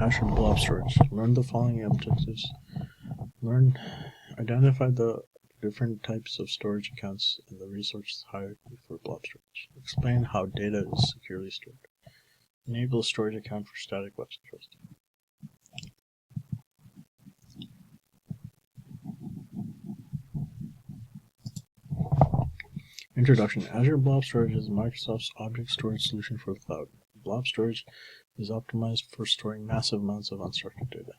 Azure Blob Storage. Learn the following objectives. Identify the different types of storage accounts and the resource hierarchy for blob storage. Explain how data is securely stored. Enable a storage account for static web storage. Introduction. Azure Blob Storage is Microsoft's object storage solution for the cloud. Blob storage is optimized for storing massive amounts of unstructured data.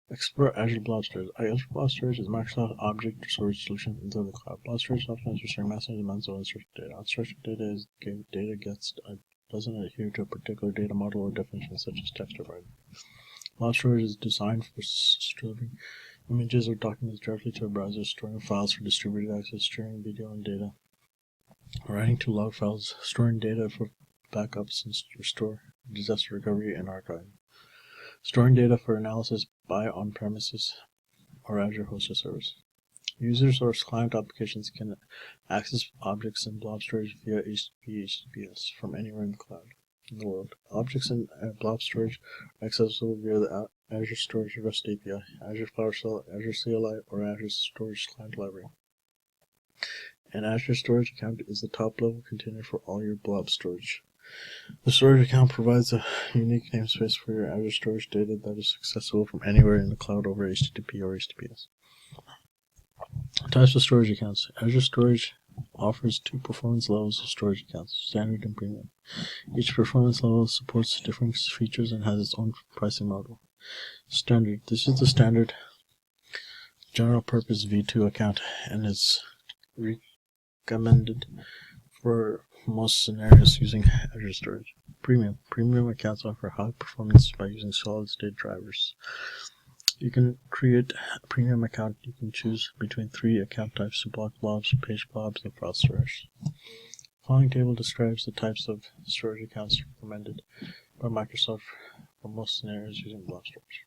Explore Azure Blob Storage. Azure Blob Storage is Microsoft's object storage solution into the cloud. Blob storage is optimized for storing massive amounts of unstructured data. Unstructured data is data doesn't adhere to a particular data model or definition such as text or writing. Blob storage is designed for storing images or documents directly to a browser, storing files for distributed access, sharing video and data, writing to log files, storing data for backups and restore, disaster recovery, and archiving. Storing data for analysis by on-premises or Azure hosted service. Users or client applications can access objects in blob storage via HTTPS from anywhere in the cloud in the world. Objects in blob storage are accessible via the Azure Storage REST API, Azure PowerShell, Azure CLI, or Azure Storage Client Library. An Azure Storage account is the top-level container for all your blob storage. The storage account provides a unique namespace for your Azure storage data that is accessible from anywhere in the cloud over HTTP or HTTPS. Types of storage accounts. Azure Storage offers two performance levels of storage accounts, standard and premium. Each performance level supports different features and has its own pricing model. Standard. This is the standard general purpose V2 account and is recommended for most scenarios using Azure Storage. Premium. Premium accounts offer high performance by using solid-state drivers. You can create a premium account. You can choose between 3 account types: block blobs, page blobs, and file storage. The following table describes the types of storage accounts recommended by Microsoft for most scenarios using blob storage.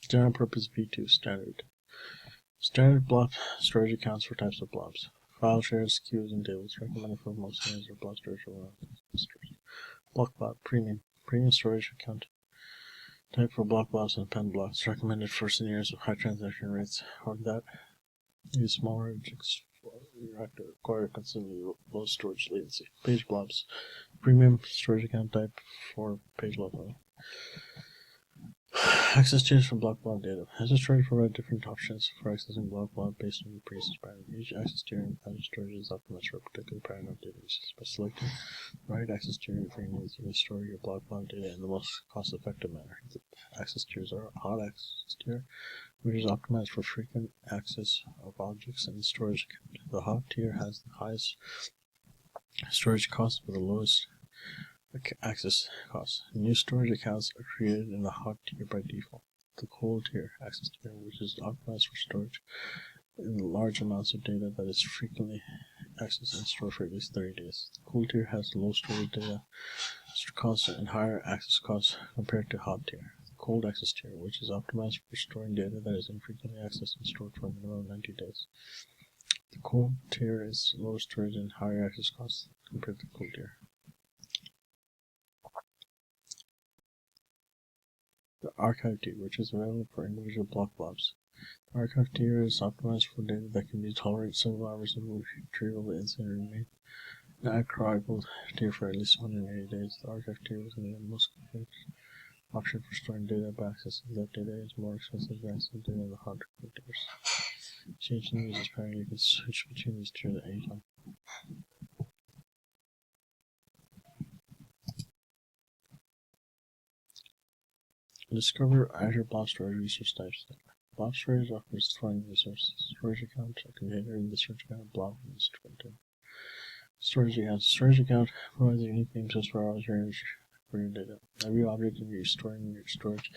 General purpose V2 standard. Standard blob storage accounts for types of blobs. File shares, queues, and tables recommended for most scenarios of blob storage or block blob premium. Premium storage account type for block blobs and pen blocks recommended for scenarios of high transaction rates or that use smaller objects require considerably low storage latency. Page blobs. Premium storage account type for page level. Access tiers for block blob data. Azure Storage provides different options for accessing block blob based on the previous pattern. Each access tier in Azure Storage is optimized for a particular pattern of data uses. By selecting the right access tier for your needs, you can store your block blob data in the most cost-effective manner. The access tiers are a hot access tier, which is optimized for frequent access of objects in the storage account. The hot tier has the highest storage cost but the lowest access costs. New storage accounts are created in the hot tier by default. The cold tier access tier, which is optimized for storage in large amounts of data that is frequently accessed and stored for at least 30 days. The cool tier has low storage data costs and higher access costs compared to hot tier. The cold access tier, which is optimized for storing data that is infrequently accessed and stored for a minimum of 90 days. The cold tier is lower storage and higher access costs compared to the cool tier. The archive tier, which is available for individual block blobs. The archive tier is optimized for data that can be tolerated several hours of retrieval incident remain. The archival tier for at least 180 days. The archive tier is the most complete option for storing data by accessing that data is more expensive than accessing data in the hard tiers. Changing the user's pattern, you can switch between these tiers at any time. Discover Azure Blob Storage resource types. Blob Storage offers storing resources. Storage account, a container in the storage account, blob in the container. Storage account. Storage account provides a unique namespace for your data. Every object you're storing in your storage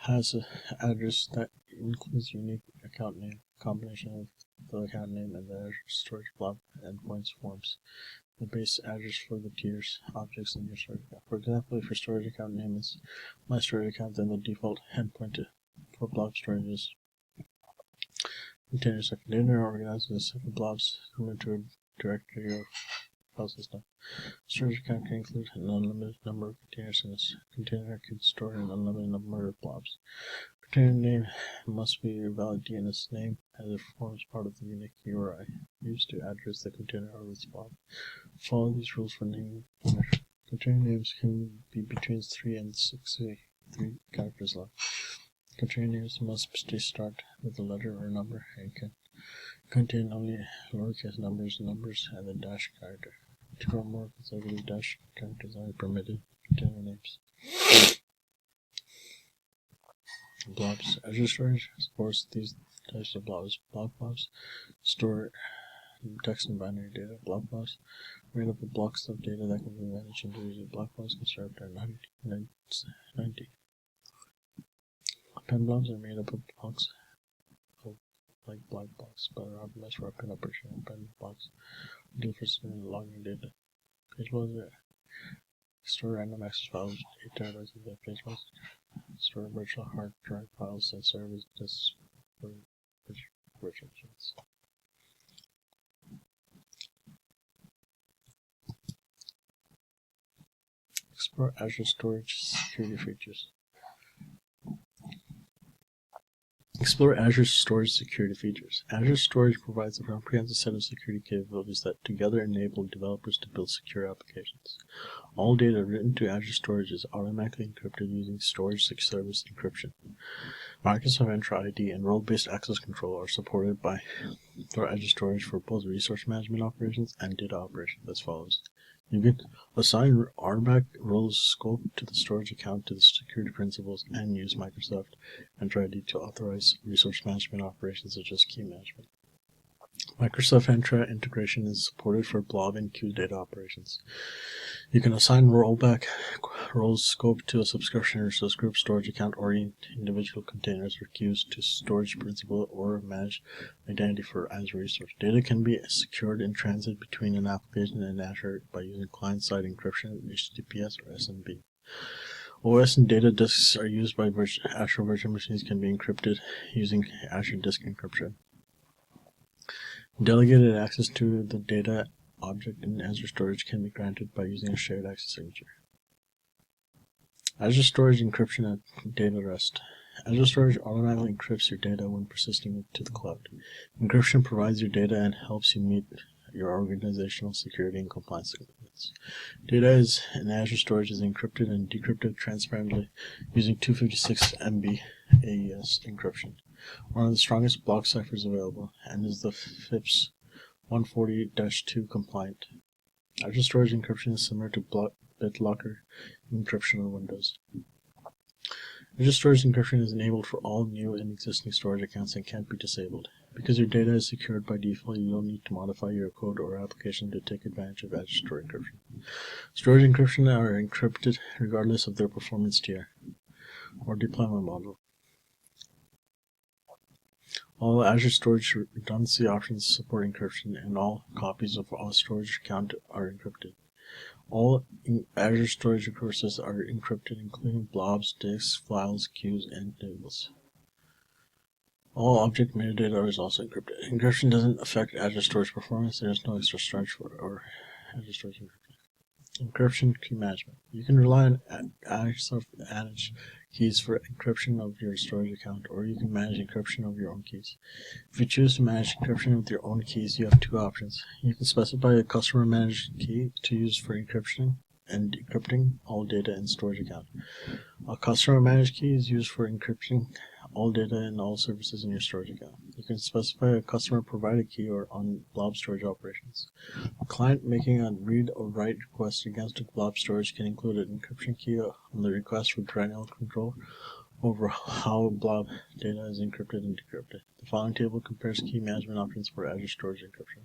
has an address that includes unique account name, combination of the account name and the Azure Storage Blob endpoints forms the base address for the tiers objects in your storage account. For example, if your storage account name is my storage account, then the default endpoint for blob storage is containers. A container organizes a set of blobs come into a directory of file system. Storage account can include an unlimited number of containers, and this container can store an unlimited number of blobs. Container name must be a valid DNS name, as it forms part of the unique URI used to address the container or its blob. Follow these rules for naming containers. Container names can be between 3 and 63 characters long. Container names must start with a letter or number and can contain only lowercase numbers, and the dash character. 2 or more consecutive dash characters are permitted in container names. Blobs. Azure Storage supports these types of blobs. Blobs store text and binary data. Blobs made up of blocks of data that can be managed individually. Blobs can start after 90. Pen blobs are made up of blocks like block blocks, but are optimized for pen operation. Pen blocks deal for logging data. Page blobs store random access files, 8 terabytes of the page blobs. Store virtual hard drive files and serve as disks for virtual machines. Explore Azure Storage security features. Explore Azure Storage security features. Azure Storage provides a comprehensive set of security capabilities that together enable developers to build secure applications. All data written to Azure Storage is automatically encrypted using storage service encryption. Microsoft Entra ID and role-based access control are supported by Azure Storage for both resource management operations and data operations as follows. You can assign RBAC roles scope to the storage account to the security principles and use Microsoft Entra ID to authorize resource management operations such as key management. Microsoft Entra integration is supported for Blob and queue data operations. You can assign rollback roles scope to a subscription or subgroup storage account or individual containers or queues to storage principal or manage identity for Azure resource. Data can be secured in transit between an application and Azure by using client-side encryption, HTTPS or SMB. OS and data disks are used by Azure virtual machines can be encrypted using Azure Disk Encryption. Delegated access to the data object in Azure Storage can be granted by using a shared access signature. Azure Storage encryption at data rest. Azure Storage automatically encrypts your data when persisting it to the cloud. Encryption provides your data and helps you meet your organizational security and compliance commitments. Data in Azure Storage is encrypted and decrypted transparently using 256 MB AES encryption, one of the strongest block ciphers available, and is the FIPS 140-2 compliant. Azure Storage encryption is similar to BitLocker encryption on Windows. Azure Storage encryption is enabled for all new and existing storage accounts and can't be disabled. Because your data is secured by default, you don't need to modify your code or application to take advantage of Azure Storage encryption. Storage encryption are encrypted regardless of their performance tier or deployment model. All Azure Storage redundancy options support encryption, and all copies of all storage account are encrypted. All Azure Storage resources are encrypted, including blobs, disks, files, queues, and tables. All object metadata is also encrypted. Encryption doesn't affect Azure Storage performance. There is no extra charge for Azure Storage encryption. Encryption key management. You can rely on Azure managed keys for encryption of your storage account, or you can manage encryption of your own keys. If you choose to manage encryption with your own keys, you have two options. You can specify a customer managed key to use for encryption and decrypting all data in storage account. A customer managed key is used for encrypting all data and all services in your storage account. You can specify a customer provided key or on Blob storage operations. A client making a read or write request against a Blob storage can include an encryption key on the request for granular control over how Blob data is encrypted and decrypted. The following table compares key management options for Azure Storage encryption.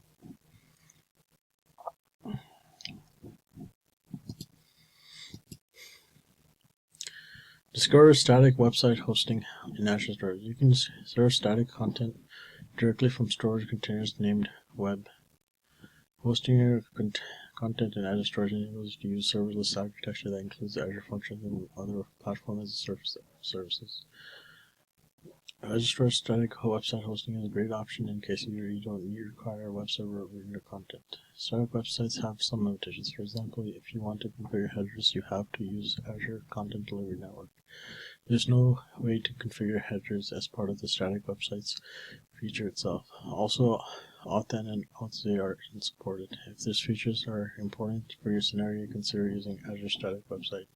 Discover static website hosting in Azure Storage. You can serve static content directly from storage containers named web. Hosting your content in Azure Storage enables you to use serverless architecture that includes Azure Functions and other platform as a service services. Azure static website hosting is a great option in case you don't require a web server or your content. Static websites have some limitations. For example, if you want to configure headers, you have to use Azure Content Delivery Network. There's no way to configure headers as part of the static website's feature itself. Also, Auth-in and Auth-z are unsupported. If these features are important for your scenario, consider using Azure Static Website.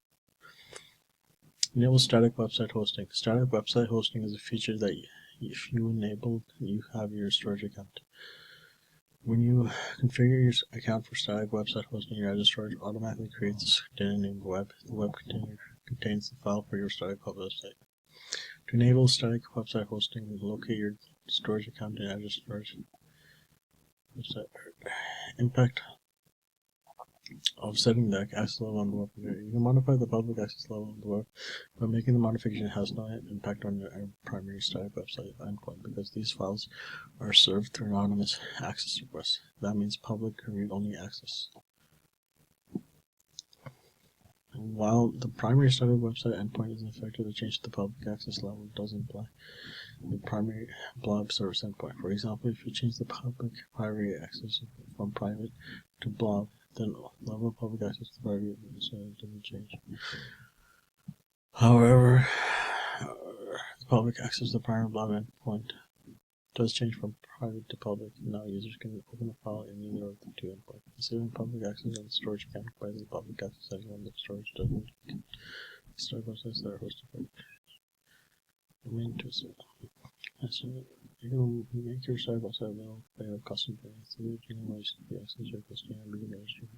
Enable static website hosting. Static website hosting is a feature that if you enable, you have your storage account. When you configure your account for static website hosting, your Azure storage automatically creates a container named web. The web container contains the file for your static website. To enable static website hosting, locate your storage account in Azure storage website. Impact of setting the access level on the web. You can modify the public access level of the web, but making the modification has no impact on your primary static website endpoint because these files are served through anonymous access requests. That means public read-only access. While the primary static website endpoint isn't affected, the change to the public access level doesn't apply the primary Blob service endpoint. For example, if you change the public primary access from private to Blob, then level of public access to private doesn't change. However, the public access to the primary Blob endpoint does change from private to public. Now users can open a file in either of the two endpoints. Disabling public access on the storage account by the public access setting on the storage doesn't start websites that are hosted by domain tools. You can make your site website available by a custom domain. So you can use the access your hosting and begin registering.